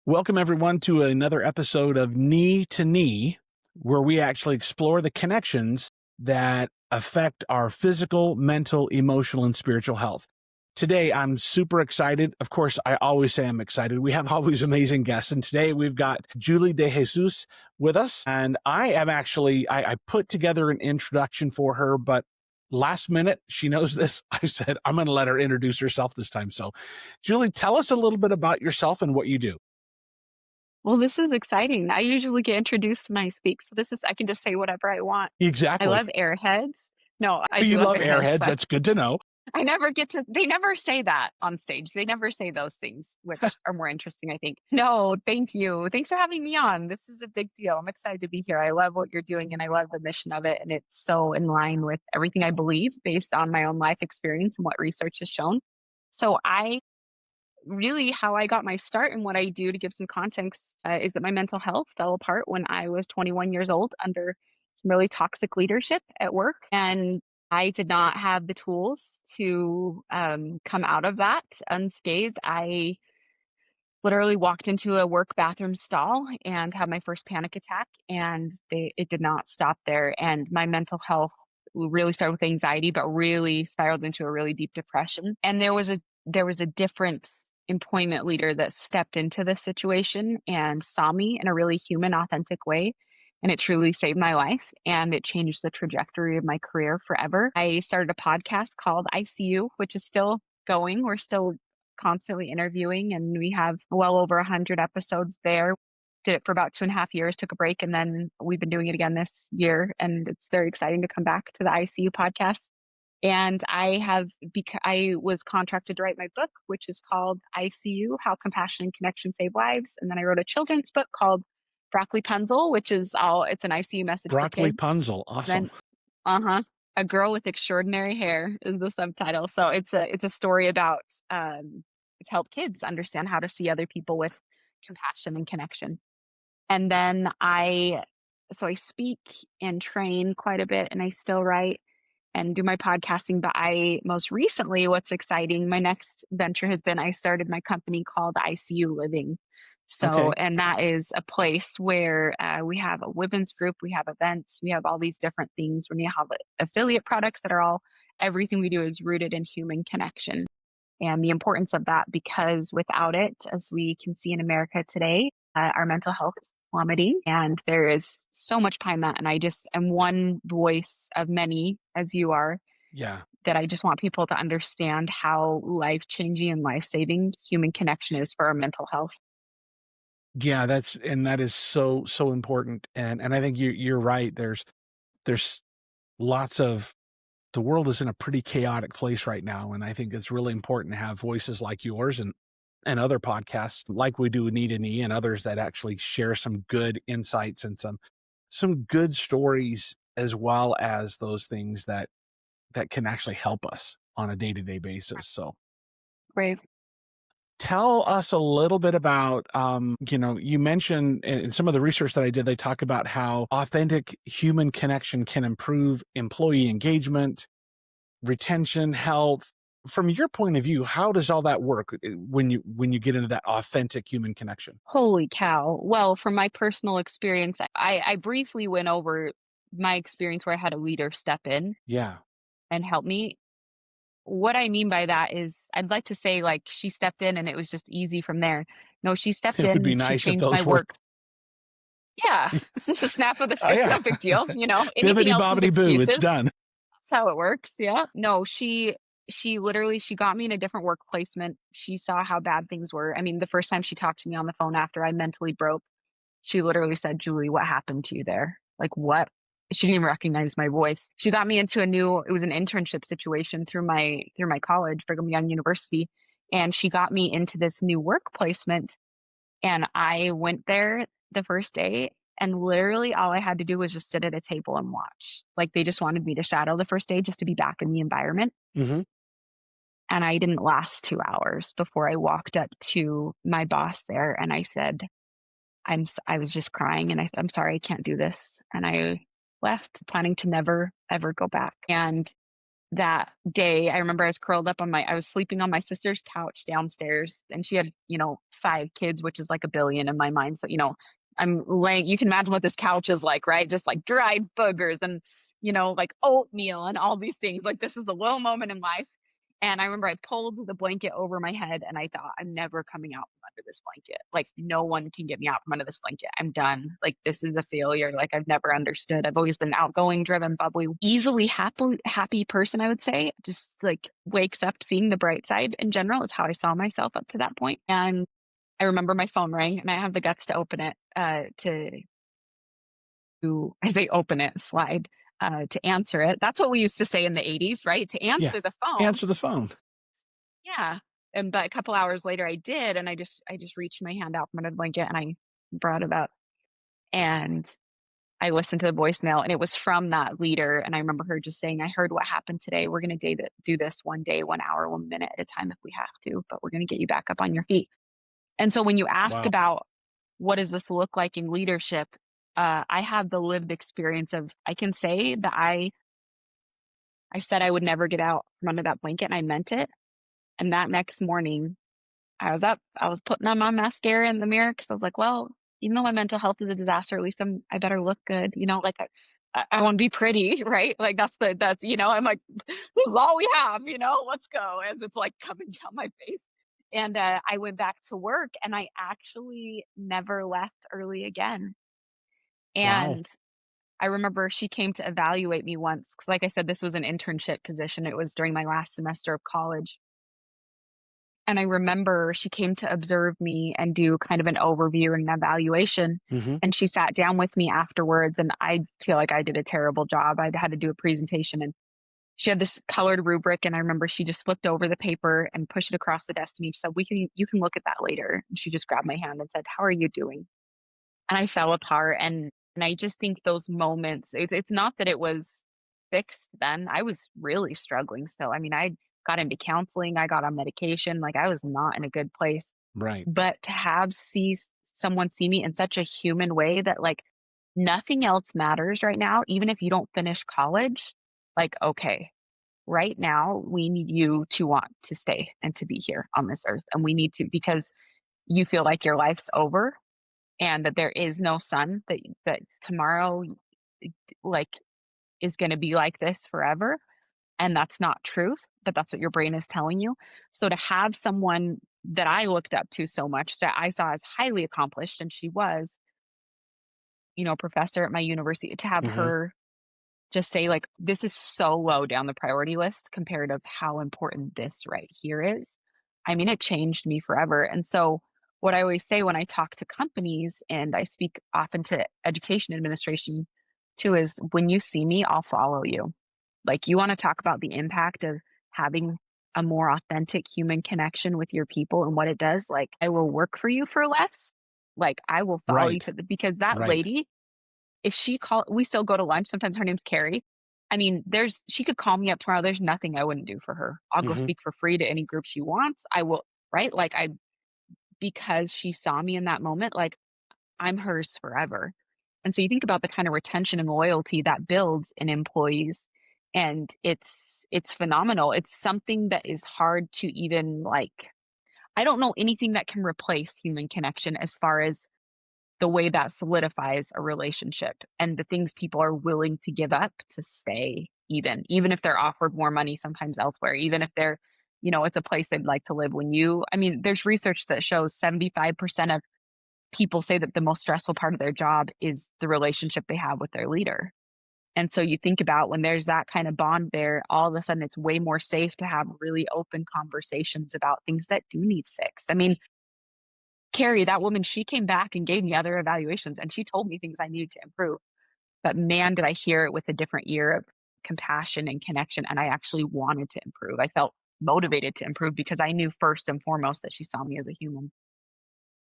Welcome, everyone, to another episode of Knee to Knee, where we actually explore the connections that affect our physical, mental, emotional, and spiritual health. Today, I'm super excited. Of course, I always say I'm excited. We have always amazing guests. And today we've got Julie De Jesus with us. And I put together an introduction for her, but last minute, she knows this. I said, I'm going to let her introduce herself this time. So, Julie, tell us a little bit about yourself and what you do. Well, this is exciting. I usually get introduced when I speak, so I can just say whatever I want. I Exactly. love airheads. No, I do You love love airheads, airheads. but That's good to know. they never say that on stage. They never say those things, which are more interesting, I think. No, thank you. Thanks for having me on. This is a big deal. I'm excited to be here. I love what you're doing and I love the mission of it. And it's so in line with everything I believe based on my own life experience and what research has shown. So I really how I got my start and what I do to give some context is that my mental health fell apart when I was 21 years old under some really toxic leadership at work. And I did not have the tools to come out of that unscathed. I literally walked into a work bathroom stall and had my first panic attack, and it did not stop there. And my mental health really started with anxiety, but really spiraled into a really deep depression. And there was a different employment leader that stepped into this situation and saw me in a really human, authentic way. And it truly saved my life and it changed the trajectory of my career forever. I started a podcast called ICU, which is still going. We're still constantly interviewing, and we have well over 100 episodes there. Did it for about 2.5 years, took a break, and then we've been doing it again this year. And it's very exciting to come back to the ICU podcast. And I was contracted to write my book, which is called ICU: How Compassion and Connection Save Lives. And then I wrote a children's book called Broccoli Punzel, which it's an ICU message for Broccoli kids. punzel. Awesome. Then uh-huh. A Girl with Extraordinary Hair is the subtitle. So it's a story about to help kids understand how to see other people with compassion and connection. And then I speak and train quite a bit, and I still write and do my podcasting. But most recently, what's exciting, my next venture has been I started my company called ICU Living. So, Okay. and that is a place where we have a women's group, we have events, we have all these different things. When you have affiliate products that are everything we do is rooted in human connection and the importance of that, because without it, as we can see in America today, our mental health is plummeting, and there is so much behind that. And I just am one voice of many, as you are, Yeah. that I just want people to understand how life changing and life saving human connection is for our mental health. Yeah. That is so important. And I think you're right. There's lots of, the world is in a pretty chaotic place right now. And I think it's really important to have voices like yours and other podcasts like we do Knee to Knee and others that actually share some good insights and some good stories, as well as those things that can actually help us on a day-to-day basis. So Brave. tell us a little bit about, you mentioned in some of the research that I did, they talk about how authentic human connection can improve employee engagement, retention, health. From your point of view, how does all that work when you get into that authentic human connection? Holy cow. Well, from my personal experience, I briefly went over my experience where I had a leader step in Yeah. and help me. What I mean by that is I'd like to say like she stepped in and it was just easy from there. No, she stepped It would be in, she nice if changed my those were, work. Yeah, it's just a snap of the oh it's yeah, no big deal, anything bibbity else is bobbity boo, it's excuses. done. That's how it works, yeah. No, she literally she got me in a different work placement. She saw how bad things were. I mean, the first time she talked to me on the phone after I mentally broke, she literally said, "Julie, what happened to you there?" Like, "What?" She didn't even recognize my voice. She got me into it was an internship situation through my college, Brigham Young University, and she got me into this new work placement, and I went there the first day, and literally all I had to do was just sit at a table and watch. Like, they just wanted me to shadow the first day just to be back in the environment, Hmm. and I didn't last 2 hours before I walked up to my boss there, and I said, I was just crying, and "I'm sorry, I can't do this." And I left planning to never ever go back. And that day, I remember I was curled up I was sleeping on my sister's couch downstairs, and she had, 5 kids, which is like a billion in my mind. So, I'm laying, you can imagine what this couch is like, right? Just like dried boogers and, like oatmeal and all these things. Like this is a low moment in life. And I remember I pulled the blanket over my head and I thought, I'm never coming out from under this blanket. Like, no one can get me out from under this blanket. I'm done. Like, this is a failure. Like, I've never understood. I've always been outgoing, driven, bubbly, easily happy person, I would say. Just like wakes up seeing the bright side in general is how I saw myself up to that point. And I remember my phone rang and I have the guts to open it, I say open it, slide, to answer it. That's what we used to say in the 80s, right? To Yeah. answer the phone. Answer the phone. Yeah, but a couple hours later I did, and I just reached my hand out from under the blanket and I brought it up, and I listened to the voicemail, and it was from that leader, and I remember her just saying, "I heard what happened today. We're gonna do this one day, 1 hour, 1 minute at a time if we have to, but we're gonna get you back up on your feet." And so when you ask Wow. about what does this look like in leadership, I have the lived experience of I can say that I said I would never get out from under that blanket, and I meant it, and that next morning I was up, I was putting on my mascara in the mirror because I was like, "Well, even though my mental health is a disaster, at least I better look good," like, I wanna be pretty, right? Like, I'm like, "This is all we have, let's go," as it's, like, coming down my face, and, I went back to work, and I actually never left early again, Wow. and I remember she came to evaluate me once because, like I said, this was an internship position, it was during my last semester of college. And I remember she came to observe me and do kind of an overview and an evaluation, Hmm. and she sat down with me afterwards, and I feel like I did a terrible job. I'd had to do a presentation, and she had this colored rubric, and I remember she just flipped over the paper and pushed it across the desk to me. She said, You can look at that later." And she just grabbed my hand and said, "How are you doing?" And I fell apart, and I just think those moments, it's not that it was fixed then, I was really struggling still. I mean, I got into counseling, I got on medication, like, I was not in a good place, Right. but to have someone see me in such a human way that, like, nothing else matters right now, even if you don't finish college, like, okay, right now, we need you to want to stay and to be here on this earth, and we need to because you feel like your life's over and that there is no sun, that tomorrow, like, is gonna be like this forever, and that's not truth, but that's what your brain is telling you. So to have someone that I looked up to so much, that I saw as highly accomplished, and she was, a professor at my university, to have Hmm. her just say, like, "This is so low down the priority list compared of how important this right here is." I mean, it changed me forever, and so what I always say when I talk to companies, and I speak often to education administration too, is, "When you see me, I'll follow you." Like, you wanna talk about the impact of having a more authentic human connection with your people and what it does, like, I will work for you for less, like, I will follow you Right. to the because that Right. lady, if she call we still go to lunch, sometimes her name's Carrie. I mean, she could call me up tomorrow, there's nothing I wouldn't do for her. I'll go Hmm. speak for free to any group she wants, I will, right? Like, because she saw me in that moment, like, I'm hers forever. And so you think about the kind of retention and loyalty that builds in employees, and it's phenomenal. It's something that is hard to even, like, I don't know anything that can replace human connection as far as the way that solidifies a relationship and the things people are willing to give up to stay, even if they're offered more money sometimes elsewhere, even if it's a place they'd like to live. I mean, there's research that shows 75% of people say that the most stressful part of their job is the relationship they have with their leader. And so you think about when there's that kind of bond there, all of a sudden it's way more safe to have really open conversations about things that do need fixed. I mean, Carrie, that woman, she came back and gave me other evaluations and she told me things I needed to improve. But man, did I hear it with a different ear of compassion and connection. And I actually wanted to improve. I felt motivated to improve because I knew first and foremost that she saw me as a human.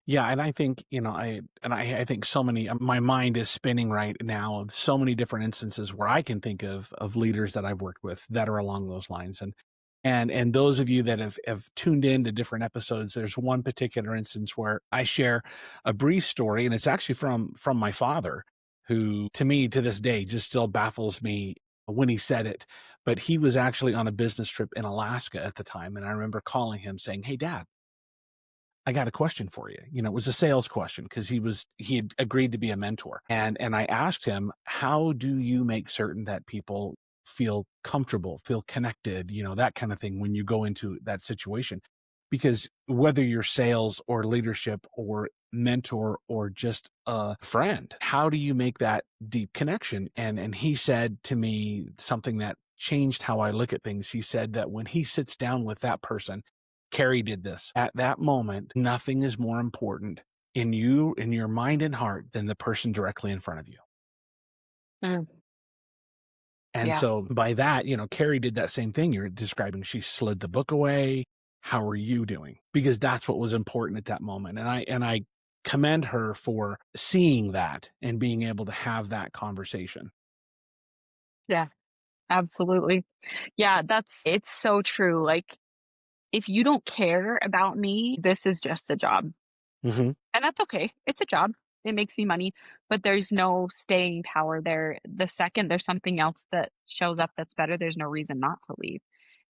Yeah, and I think, I think so many my mind is spinning right now of so many different instances where I can think of leaders that I've worked with that are along those lines. And those of you that have tuned in to different episodes, there's one particular instance where I share a brief story, and it's actually from my father, who to me to this day just still baffles me when he said it, but he was actually on a business trip in Alaska at the time. And I remember calling him saying, "Hey, Dad, I got a question for you." It was a sales question because he had agreed to be a mentor. And I asked him, "How do you make certain that people feel comfortable, feel connected, that kind of thing when you go into that situation?" Because whether you're sales or leadership or mentor or just a friend, how do you make that deep connection? And he said to me something that changed how I look at things. He said that when he sits down with that person, Carrie did this. At that moment, nothing is more important in your mind and heart than the person directly in front of you. Mm, And yeah. so by that, Carrie did that same thing you're describing. She slid the book away. How are you doing? Because that's what was important at that moment. And I commend her for seeing that and being able to have that conversation. Yeah. Absolutely. Yeah, it's so true. Like, if you don't care about me, this is just a job. Hmm. And that's okay. It's a job. It makes me money, but there's no staying power there. The second there's something else that shows up that's better, there's no reason not to leave.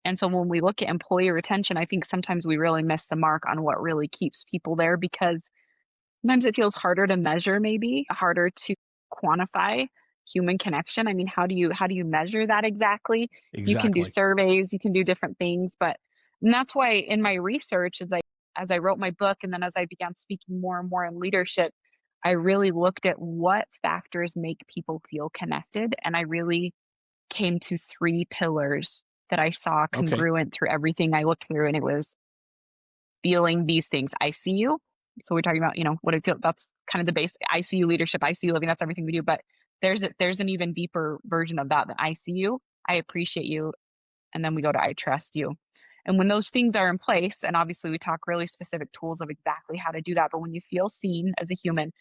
And so when we look at employee retention, I think sometimes we really miss the mark on what really keeps people there because sometimes it feels harder to measure, maybe harder to quantify human connection. I mean, how do you measure that exactly? You can do Exactly. surveys, you can do different things, but and that's why in my research as I wrote my book and then as I began speaking more and more in leadership, I really looked at what factors make people feel connected, and I really came to 3 pillars that I saw Okay. congruent through everything I looked through, and it was feeling these things. I see you. So we're talking about, what I feel that's kind of the base. I see you leadership, I see you living, that's everything we do. But there's an even deeper version of that I see you, I appreciate you, and then we go to I trust you. And when those things are in place, and obviously we talk really specific tools of exactly how to do that, but when you feel seen as a human,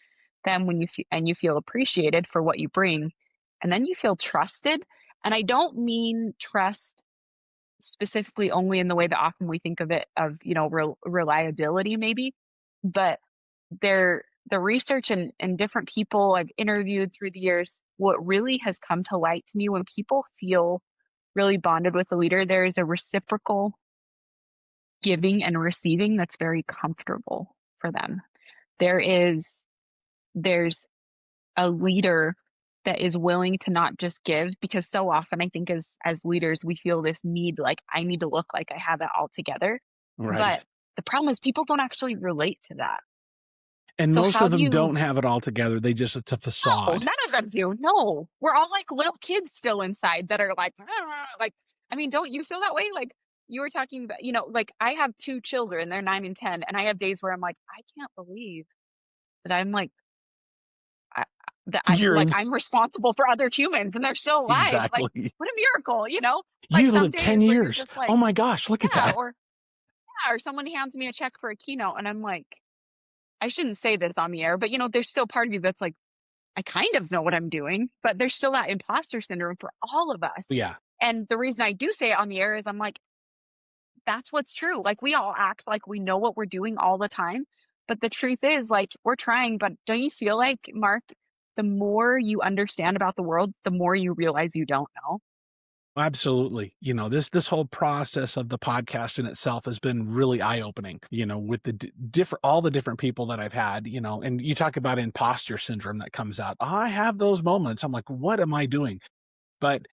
then when you feel appreciated for what you bring, and then you feel trusted. And I don't mean trust specifically only in the way that often we think of it of, reliability maybe, but the research and different people I've interviewed through the years, what really has come to light to me when people feel really bonded with a leader, there is a reciprocal giving and receiving that's very comfortable for them. There's a leader that is willing to not just give because so often I think as leaders we feel this need like I need to look like I have it all together. Right. But the problem is people don't actually relate to that. And So most how of do them you don't have it all together. It's a No, facade. none of them do. No. We're all like little kids still inside that are like, like, I mean, don't you feel that way? Like you were talking about, like I have 2 children, they're 9 and 10, and I have days where I'm like, I can't believe that I'm like I, that I You're like in I'm responsible for other humans and they're still alive. Like, exactly. what a miracle? Like You some lived 10 days where you're years. just like, Oh my gosh, look at yeah, that. or yeah, or someone hands me a check for a keynote and I'm like, I shouldn't say this on the air, but there's still part of you that's like, I kind of know what I'm doing, but there's still that imposter syndrome for all of us. Yeah, And the reason I do say it on the air is I'm like, that's what's true. Like we all act like we know what we're doing all the time. But the truth is, like, we're trying, but don't you feel like, Mark, the more you understand about the world, the more you realize you don't know? absolutely. This whole process of the podcast in itself has been really eye-opening, with the different all the different people that I've had, and you talk about imposter syndrome that comes out. I have those moments. I'm like, what am I doing? But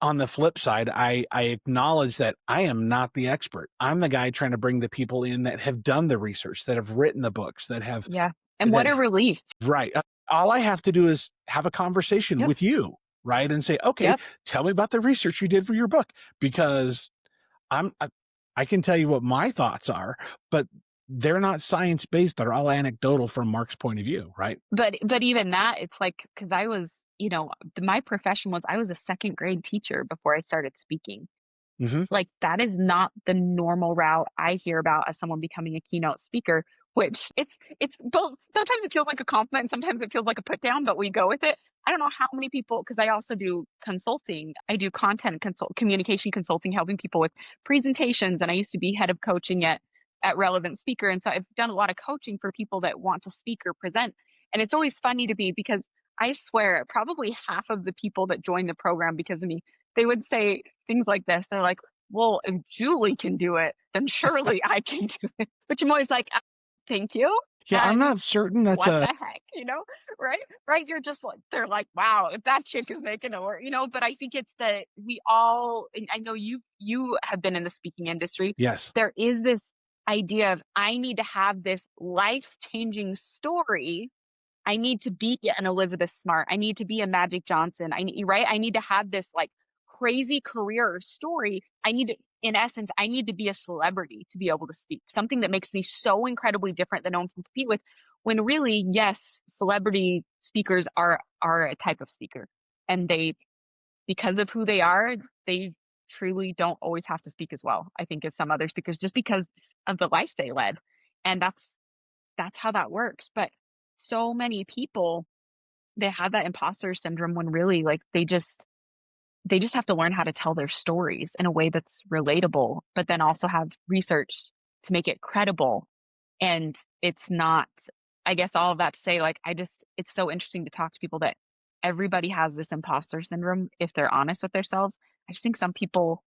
on the flip side, I acknowledge that I am not the expert. I'm the guy trying to bring the people in that have done the research, that have written the books, Yeah. And what that a relief. right. All I have to do is have a conversation Yep. with you, right? And say, okay, Yep. tell me about the research you did for your book because I'm, I, I can tell you what my thoughts are, but they're not science based. They're all anecdotal from Mark's point of view, right? But even that, it's like because I was, my profession was I was a second grade teacher before I started speaking. Hmm. Like, that is not the normal route I hear about as someone becoming a keynote speaker, which it's both sometimes it feels like a compliment, sometimes it feels like a put down, but we go with it. I don't know how many people because I also do consulting. I do communication consulting, helping people with presentations, and I used to be head of coaching at Relevant Speaker. And so I've done a lot of coaching for people that want to speak or present. And it's always funny to me because I swear, probably half of the people that joined the program because of me, they would say things like this. They're like, "Well, if Julie can do it, then surely I can do it." Which I'm always like, "Thank you." Yeah, I'm And not certain that's what a the heck, right? Right? You're just like, they're like, "Wow, if that chick is making it work." But I think it's that we all, and I know you have been in the speaking industry. yes. There is this idea of I need to have this life-changing story. I need to be an Elizabeth Smart. I need to be a Magic Johnson. Right? I need to have this like crazy career or story. In essence, I need to be a celebrity to be able to speak. Something that makes me so incredibly different that no one can compete with. When really, yes, celebrity speakers are a type of speaker. And they, because of who they truly don't always have to speak as well, I think, as some other speakers, just because of the life they led. And that's how that works. But so many people, they have that imposter syndrome when really like they just have to learn how to tell their stories in a way that's relatable, but then also have research to make it credible. And it's not, I guess all of that to say, like, it's so interesting to talk to people that everybody has this imposter syndrome if they're honest with themselves. I just think some people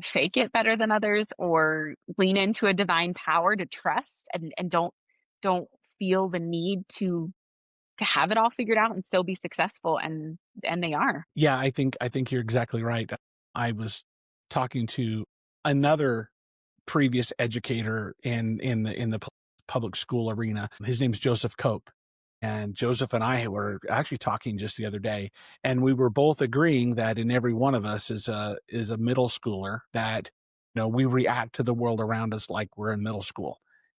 fake it better than others or lean into a divine power to trust and don't feel the need to have it all figured out and still be successful, and they are. Yeah, I think you're exactly right. I was talking to another previous educator in the public school arena. His name's Joseph Cope. And Joseph and I were actually talking just the other day, and we were both agreeing that in every one of us is a middle schooler that we react to the world around us like we're in middle school.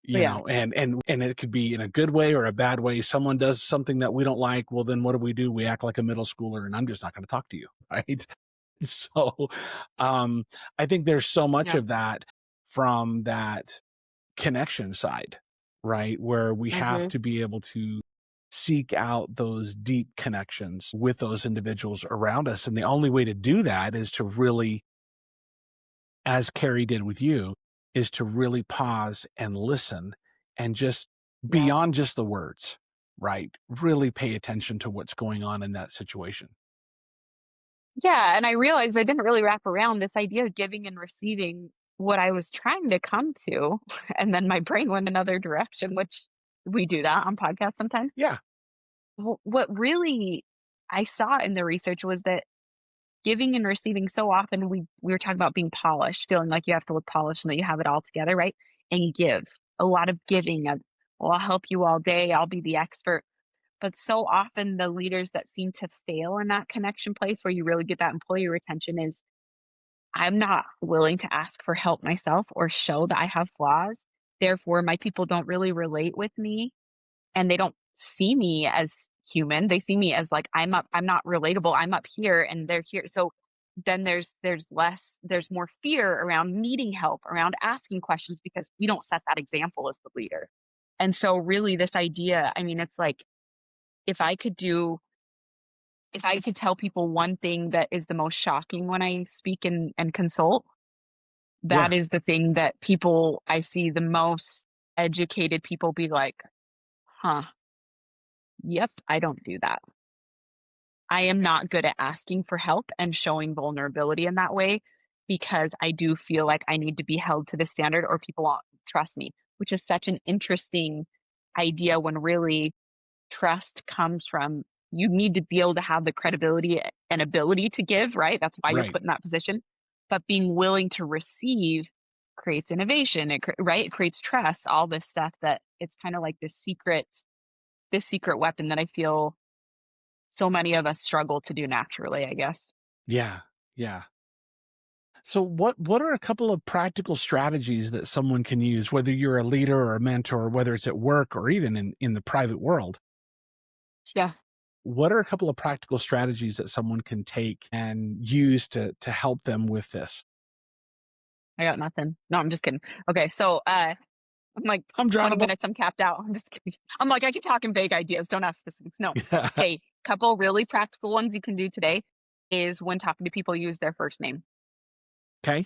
But yeah, And it could be in a good way or a bad way. Someone does something that we don't like. Well, then what do? We act like a middle schooler, and I'm just not going to talk to you, right? So, um, I think there's so much yeah, of that from that connection side, right? Where we have mhm, to be able to seek out those deep connections with those individuals around us. And the only way to do that is to really, as Carrie did with you, is to really pause and listen and just yeah. beyond just the words, right? Really pay attention to what's going on in that situation. Yeah, and I realized I didn't really wrap around this idea of giving and receiving what I was trying to come to, and then my brain went another direction, which we do that on podcasts sometimes. Yeah. What really I saw in the research was that giving and receiving so often we were talking about being polished, feeling like you have to look polished and that you have it all together, right? And give. A lot of giving of, "Well, I'll help you all day, I'll be the expert." But so often the leaders that seem to fail in that connection place where you really get that employee retention is, I'm not willing to ask for help myself or show that I have flaws. Therefore, my people don't really relate with me and they don't see me as human. They see me as like I'm not relatable. I'm up here and they're here. So then there's more fear around needing help, around asking questions because we don't set that example as the leader. And so really this idea, I mean, it's like if I could do if I could tell people one thing that is the most shocking when I speak and consult, that Yeah. is the thing that people I see the most educated people be like, "Huh, yep, I don't do that." I am not good at asking for help and showing vulnerability in that way because I do feel like I need to be held to the standard or people won't trust me, which is such an interesting idea when really trust comes from you need to be able to have the credibility and ability to give, right? That's why you're Right. put in that position. But being willing to receive creates innovation, right? It creates trust, all this stuff that it's kind of like this secret weapon that I feel so many of us struggle to do naturally, I guess. Yeah. Yeah. So what are a couple of practical strategies that someone can use, whether you're a leader or a mentor, whether it's at work or even in the private world? Yeah, What are a couple of practical strategies that someone can take and use to help them with this? I got nothing. No, I'm just kidding. Okay, so I'm like I'm drawing 20 a blank. minutes, I'm capped out. I'm just kidding. I'm like, I can talk in vague ideas, don't ask specifics. No. Hey, couple really practical ones you can do today is when talking to people, use their first name. Okay.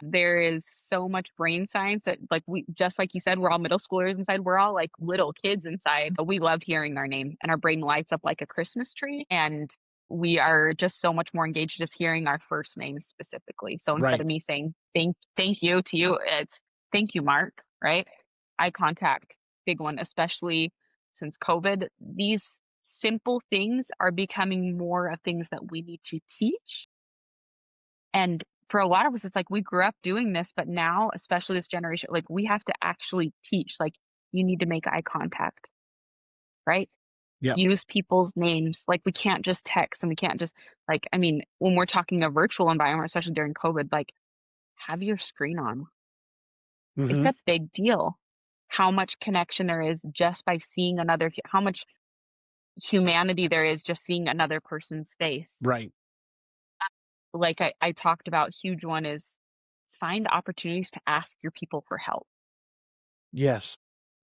There is so much brain science that, like, we just like you said, we're all middle schoolers inside, we're all, like, little kids inside, but we love hearing our name, and our brain lights up like a Christmas tree, and we are just so much more engaged just hearing our first name specifically. So instead Right. of me saying, "Thank you" to you, it's, "Thank you, Mark," right? Eye contact, big one, especially since COVID. These simple things are becoming more of things that we need to teach, and for a lot of us, it's like we grew up doing this, but now, especially this generation, like we have to actually teach, like, you need to make eye contact, right? Yep. Use people's names. Like we can't just text and we can't just like, I mean, when we're talking a virtual environment, especially during COVID, like have your screen on. It's Hmm. a big deal. How much connection there is just by seeing another, how much humanity there is just seeing another person's face. Right. Like I talked about, huge one is find opportunities to ask your people for help. Yes.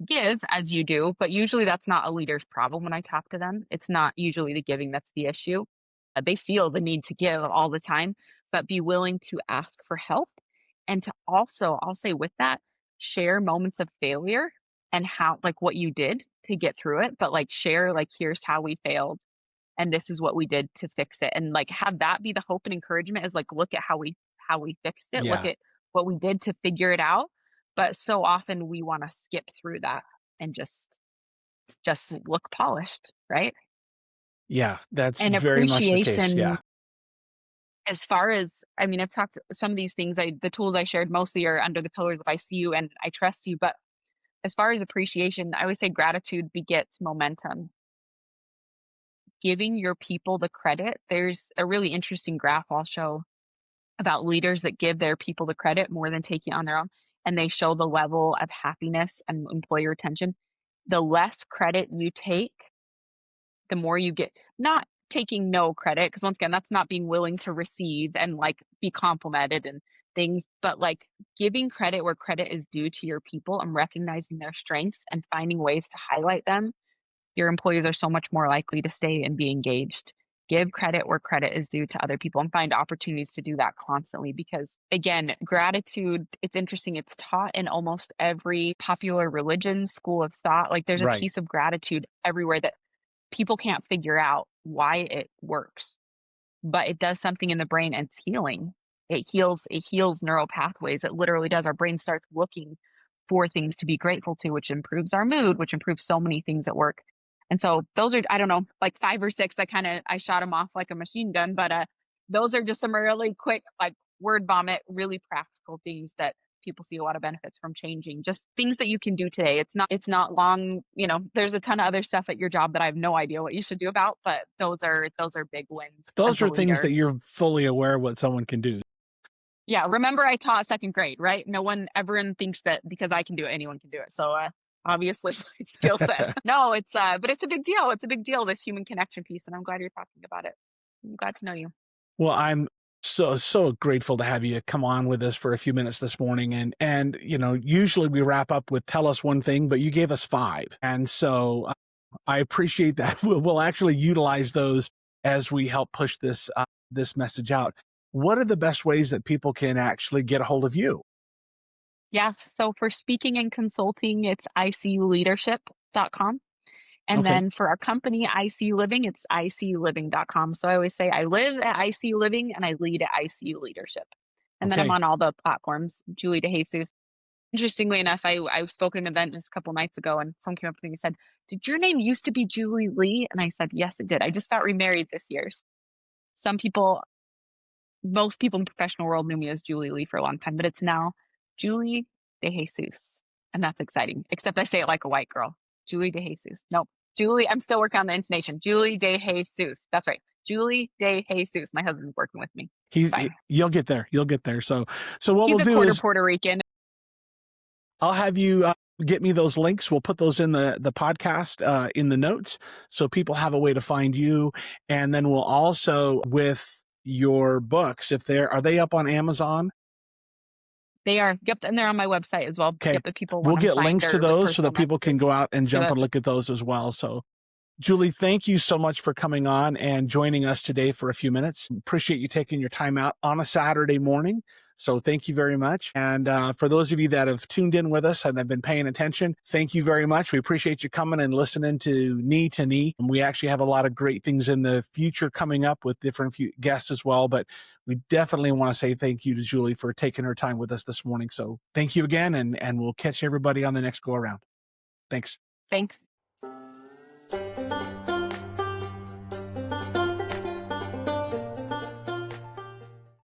Give as you do, but usually that's not a leader's problem when I talk to them. It's not usually the giving that's the issue. They feel the need to give all the time, but be willing to ask for help and to also, I'll say with that, share moments of failure and how, like what you did to get through it, but like share, like, here's how we failed and this is what we did to fix it. And like have that be the hope and encouragement is like, look at how we fixed it. Look Yeah. at what we did to figure it out. But so often we want to skip through that and just look polished, right? Yeah. That's And very much the case. appreciation Yeah. as far as, I mean, I've talked some of these things, the tools I shared mostly are under the pillars of I see you and I trust you. But as far as appreciation, I always say gratitude begets momentum. Giving your people the credit. There's a really interesting graph I'll show about leaders that give their people the credit more than taking it on their own, and they show the level of happiness and employee retention. The less credit you take, the more you get. Not taking no credit, because once again, that's not being willing to receive and like be complimented and things, but like giving credit where credit is due to your people and recognizing their strengths and finding ways to highlight them. Your employees are so much more likely to stay and be engaged. Give credit where credit is due to other people and find opportunities to do that constantly because, again, gratitude, it's interesting. It's taught in almost every popular religion, school of thought. Like there's a Right. piece of gratitude everywhere that people can't figure out why it works, but it does something in the brain and it's healing. It heals neural pathways. It literally does. Our brain starts looking for things to be grateful to, which improves our mood, which improves so many things at work. And so those are, I don't know, like 5 or 6. I shot them off like a machine gun, but those are just some really quick, like word vomit, really practical things that people see a lot of benefits from changing. Just things that you can do today. It's not long. There's a ton of other stuff at your job that I have no idea what you should do about, but those are big wins as Those a are things that leader. you're fully aware what someone can do. Yeah, remember I taught second grade, right? No one everyone thinks that because I can do it, anyone can do it. So obviously my skill set. No, but it's a big deal. It's a big deal, this human connection piece, and I'm glad you're talking about it. I'm glad to know you. Well, I'm so grateful to have you come on with us for a few minutes this morning. And usually we wrap up with tell us one thing, but you gave us five. And so I appreciate that. We'll actually utilize those as we help push this message out. What are the best ways that people can actually get a hold of you? Yeah. So for speaking and consulting, it's iculeadership.com. And Okay. then for our company, ICU Living, it's iculiving.com. So I always say I live at ICU Living and I lead at ICU Leadership. And then I'm Okay. on all the platforms, Julie DeJesus. Interestingly enough, I spoke at an event just a couple nights ago and someone came up to me and said, "Did your name used to be Julie Lee?" And I said, "Yes, it did. I just got remarried this year." Some people, most people in the professional world knew me as Julie Lee for a long time, but it's now Julie DeJesus. And that's exciting, except I say it like a white girl. Julie DeJesus. Nope. Julie, I'm still working on the intonation. Julie DeJesus. That's right. Julie DeJesus. My husband's working with me. It's fine. You'll get there. You'll get there. So what He's we'll a do quarter is Puerto Rican. I'll have you get me those links. We'll put those in the podcast in the notes so people have a way to find you. And then we'll also with your books, are they up on Amazon? They are. Yep. And they're on my website as well. Okay. Yep. If people We'll want to get find links to their like those so personal that people can messages. go out and Do jump that. and look at those as well. So Julie, thank you so much for coming on and joining us today for a few minutes. Appreciate you taking your time out on a Saturday morning. So thank you very much. And for those of you that have tuned in with us and have been paying attention, thank you very much. We appreciate you coming and listening to Knee to Knee. And we actually have a lot of great things in the future coming up with different guests as well. But we definitely want to say thank you to Julie for taking her time with us this morning. So thank you again, and we'll catch everybody on the next go around. Thanks. Thanks.